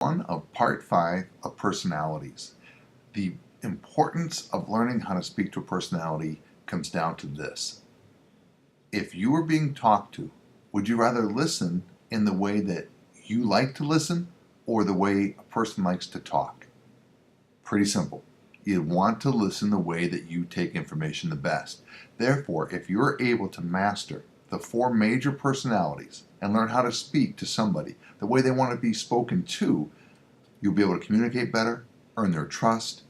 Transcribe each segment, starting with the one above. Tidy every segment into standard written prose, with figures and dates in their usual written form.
One of part 5 of personalities. The importance of learning how to speak to a personality comes down to this. If you were being talked to, would you rather listen in the way that you like to listen or the way a person likes to talk? Pretty simple. You want to listen the way that you take information the best. Therefore, if you're able to master the 4 major personalities and learn how to speak to somebody the way they want to be spoken to, you'll be able to communicate better, earn their trust,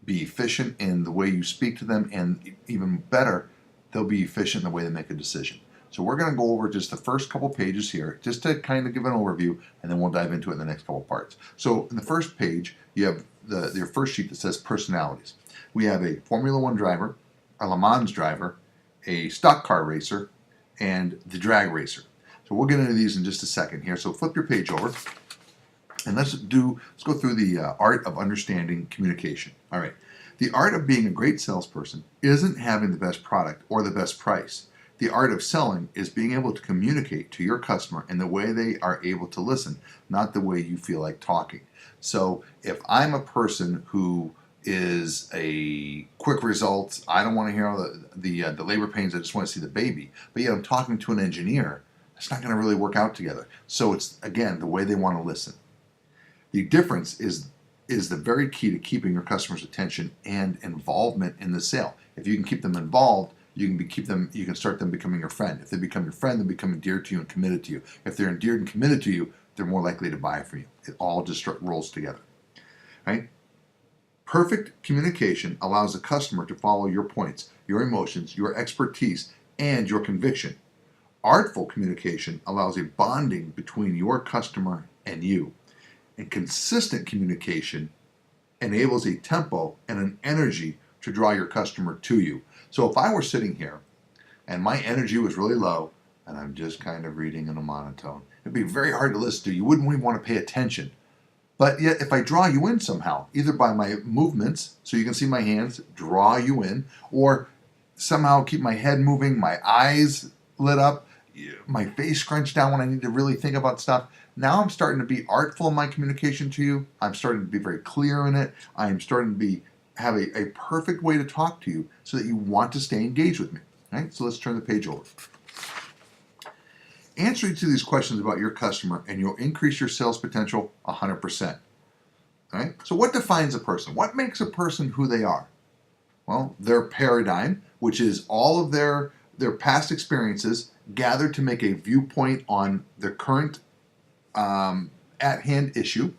be efficient in the way you speak to them, and even better, they'll be efficient in the way they make a decision. So we're going to go over just the first couple pages here, just to kind of give an overview, and then we'll dive into it in the next couple parts. So in the first page, you have your first sheet that says personalities. We have a Formula One driver, a Le Mans driver, a stock car racer, and the drag racer. So we'll get into these in just a second here. So flip your page over, and let's go through the art of understanding communication. All right. The art of being a great salesperson isn't having the best product or the best price. The art of selling is being able to communicate to your customer in the way they are able to listen, not the way you feel like talking. So if I'm a person who is a quick results, I don't want to hear all the labor pains, I just want to see the baby, but yet I'm talking to an engineer, it's not going to really work out together. So it's, again, the way they want to listen. The difference is the very key to keeping your customer's attention and involvement in the sale. If you can keep them involved, you can start them becoming your friend. If they become your friend, they become endeared to you and committed to you. If they're endeared and committed to you, they're more likely to buy from you. It all just rolls together, right? Perfect communication allows the customer to follow your points, your emotions, your expertise, and your conviction. Artful communication allows a bonding between your customer and you. And consistent communication enables a tempo and an energy to draw your customer to you. So if I were sitting here and my energy was really low and I'm just kind of reading in a monotone, it'd be very hard to listen to. You wouldn't even want to pay attention. But yet if I draw you in somehow, either by my movements, so you can see my hands, draw you in, or somehow keep my head moving, my eyes lit up, my face scrunched down when I need to really think about stuff. Now I'm starting to be artful in my communication to you. I'm starting to be very clear in it. I'm starting to have a perfect way to talk to you so that you want to stay engaged with me. Right? So let's turn the page over. Answer each of these questions about your customer and you'll increase your sales potential 100%. All right? So what defines a person? What makes a person who they are? Well, their paradigm, which is all of their past experiences gathered to make a viewpoint on their current at-hand issue.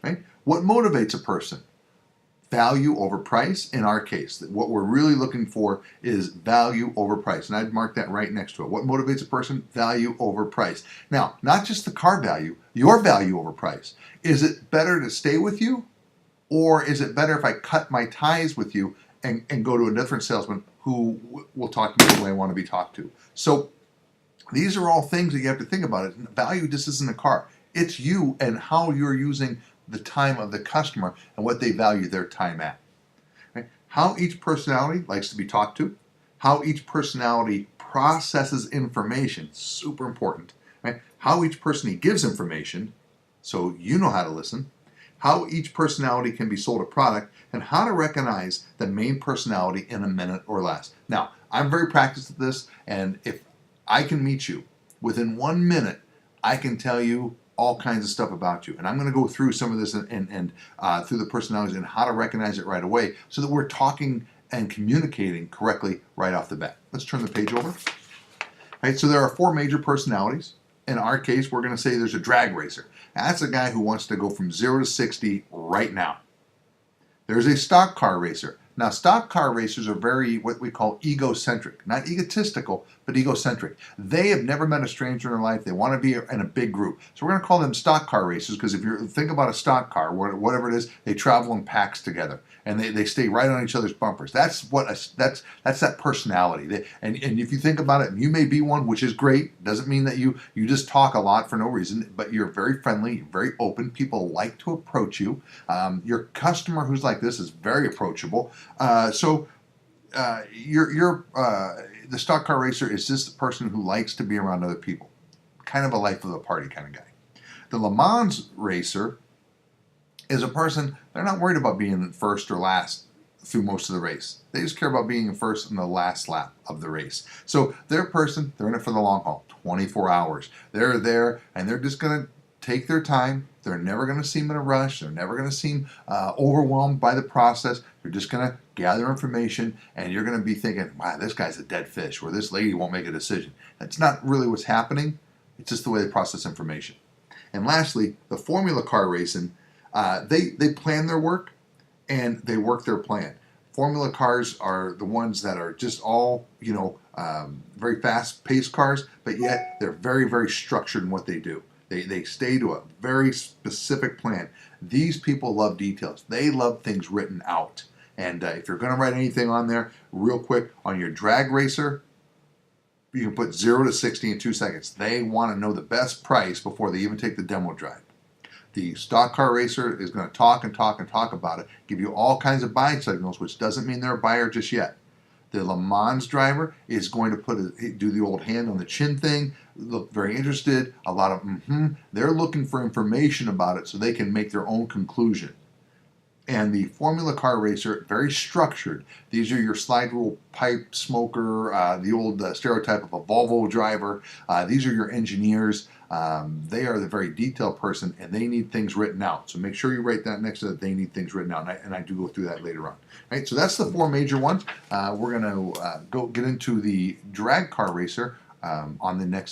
Right? What motivates a person? Value over price. In our case, what we're really looking for is value over price. And I'd mark that right next to it. What motivates a person? Value over price. Now, not just the car value, your value over price. Is it better to stay with you? Or is it better if I cut my ties with you and go to a different salesman who will talk to me the way I want to be talked to? So these are all things that you have to think about. Value just isn't a car. It's you and how you're using the time of the customer and what they value their time at. Right? How each personality likes to be talked to, how each personality processes information, super important. Right? How each personality gives information, so you know how to listen, how each personality can be sold a product, and how to recognize the main personality in a minute or less. Now, I'm very practiced at this, and if I can meet you within 1 minute, I can tell you all kinds of stuff about you. And I'm going to go through some of this and through the personalities and how to recognize it right away so that we're talking and communicating correctly right off the bat. Let's turn the page over. All right, so there are 4 major personalities. In our case, we're going to say there's a drag racer. That's a guy who wants to go from 0 to 60 right now. There's a stock car racer. Now, stock car racers are very, what we call egocentric. Not egotistical, but egocentric. They have never met a stranger in their life. They want to be in a big group. So we're going to call them stock car racers because if you think about a stock car, whatever it is, they travel in packs together. And they stay right on each other's bumpers. That's that personality. And if you think about it, you may be one, which is great. Doesn't mean that you just talk a lot for no reason, but you're very friendly, very open. People like to approach you. Your customer who's like this is very approachable. The stock car racer is just the person who likes to be around other people. Kind of a life of the party kind of guy. The Le Mans racer is a person, they're not worried about being first or last through most of the race. They just care about being first in the last lap of the race. So they're a person, they're in it for the long haul, 24 hours. They're there and they're just going to take their time. They're never going to seem in a rush. They're never going to seem overwhelmed by the process. They're just going to gather information, and you're going to be thinking, wow, this guy's a dead fish, or this lady won't make a decision. That's not really what's happening. It's just the way they process information. And lastly, the formula car racing, they plan their work and they work their plan. Formula cars are the ones that are just all, very fast-paced cars, but yet they're very, very structured in what they do. They stay to a very specific plan. These people love details. They love things written out. And if you're going to write anything on there, real quick, on your drag racer, you can put 0 to 60 in 2 seconds. They want to know the best price before they even take the demo drive. The stock car racer is going to talk and talk and talk about it, give you all kinds of buy signals, which doesn't mean they're a buyer just yet. The Le Mans driver is going to do the old hand on the chin thing, look very interested, a lot of They're looking for information about it so they can make their own conclusion. And the formula car racer, very structured. These are your slide rule pipe smoker, the old stereotype of a Volvo driver. These are your engineers. They are the very detailed person, and they need things written out. So make sure you write that next to that. They need things written out, and I do go through that later on. All right, so that's the 4 major ones. We're going to go get into the drag car racer on the next